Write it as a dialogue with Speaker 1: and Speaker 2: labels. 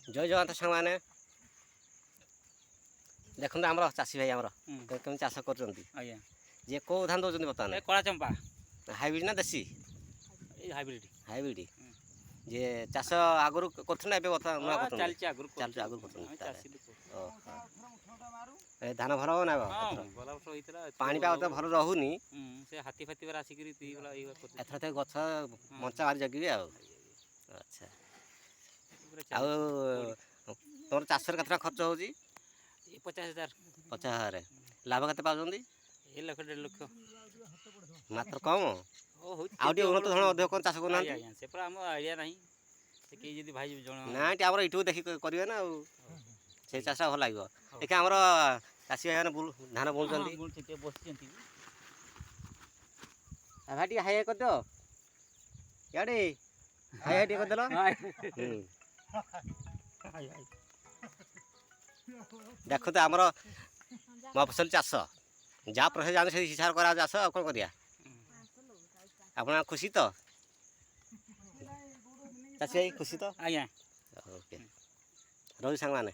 Speaker 1: ଜୟ ଜଗନ୍ନାଥ ସାଙ୍ଗମାନେ ଦେଖନ୍ତୁ ଆମର ଚାଷୀ ଭାଇ ଆମର କେମିତି ଚାଷ କରୁଛନ୍ତି।
Speaker 2: ଆଜ୍ଞା
Speaker 1: ଯେ କେଉଁ ଧାନ ଦେଉଛନ୍ତି ବର୍ତ୍ତମାନ?
Speaker 2: କଳା ଚମ୍ପା
Speaker 1: ହାଇବ୍ରିଡ୍ ନା ଦେଶୀ?
Speaker 2: ଏଇ ହାଇବ୍ରିଡ୍
Speaker 1: ହାଇବ୍ରିଡ୍। ଯେ ଚାଷ ଆଗରୁ କରୁଥିଲେ ନା ଏବେ ବର୍ତ୍ତମାନ ନୂଆ କରୁଛନ୍ତି?
Speaker 2: ଚାଲିଛି ଆଗରୁ
Speaker 1: ଚାଲିଛି ଆଗରୁ କରୁଛନ୍ତି ତାହେଲେ।
Speaker 2: ଚାଷୀ ଲୋକ।
Speaker 1: ଏ ଧାନ ଭଲ ହବ ନା
Speaker 2: ହଁ
Speaker 1: ଏଥର?
Speaker 2: ଭଲ ବର୍ଷ ହେଇଥିଲା
Speaker 1: ପାଣିପାଗ ତ ଭଲ ରହୁନି।
Speaker 2: ସେ ହାତୀ ଫାତୀ ଆସିକିରି କରୁଥିଲେ।
Speaker 1: ଏଥର ତ ଗଛ ମଞ୍ଚା ମାରି ଜଗିବେ ଆଉ। ଆଚ୍ଛା ଆଉ ତମର ଚାଷରେ କେତେ ଟଙ୍କା ଖର୍ଚ୍ଚ ହେଉଛି?
Speaker 2: ଏଇ 50,000।
Speaker 1: 50,000। ଲାଭ କେତେ ପାଉଛନ୍ତି?
Speaker 2: ଏ ଲକ୍ଷ 1.5 ଲକ୍ଷ
Speaker 1: ମାତ୍ର କମ୍।
Speaker 2: ହଉଛି
Speaker 1: ଆଉ ଟିକେ ଉନ୍ନତ ଧରଣ ଅଧିକ କ'ଣ ଚାଷ କରୁନାହାନ୍ତି?
Speaker 2: ଆଜ୍ଞା ସେ ପୁରା ଆମ ଆଇଡ଼ିଆ ନାହିଁ। ସେ କେହି ଯଦି ଭାଇ ଜଣ
Speaker 1: ନା ଏଠି ଆମର ଏଇଠୁ ଦେଖି କରିବେ ନା ଆଉ। ସେଇ ଚାଷଟା ଭଲ ଲାଗିବ। ଦେଖିଆ ଆମର ଚାଷୀ ଭାଇମାନେ ଧାନ ବୁଣୁଛନ୍ତି।
Speaker 2: ଟିକେ ବସିଛନ୍ତି।
Speaker 1: ଭାଇ ଟିକେ ହାଇ କରିଦିଅ ଇଆଡ଼େ ହାଇ ଟିକେ କରିଦେଲ। ଦେଖନ୍ତୁ ଆମର ମଫସଲି ଚାଷ ଯାହା ପ୍ରୋସେସ୍ ଜାଣେ ସେଇ ହିସାବରେ କରାଯାଉଛି ଚାଷ। ଆଉ କ'ଣ କରିବା? ଆପଣ ଖୁସି ତ? ଚାଷୀ ଭାଇ ଖୁସି ତ?
Speaker 2: ଆଜ୍ଞା
Speaker 1: ଓକେ ରହୁଛି ସାଙ୍ଗମାନେ।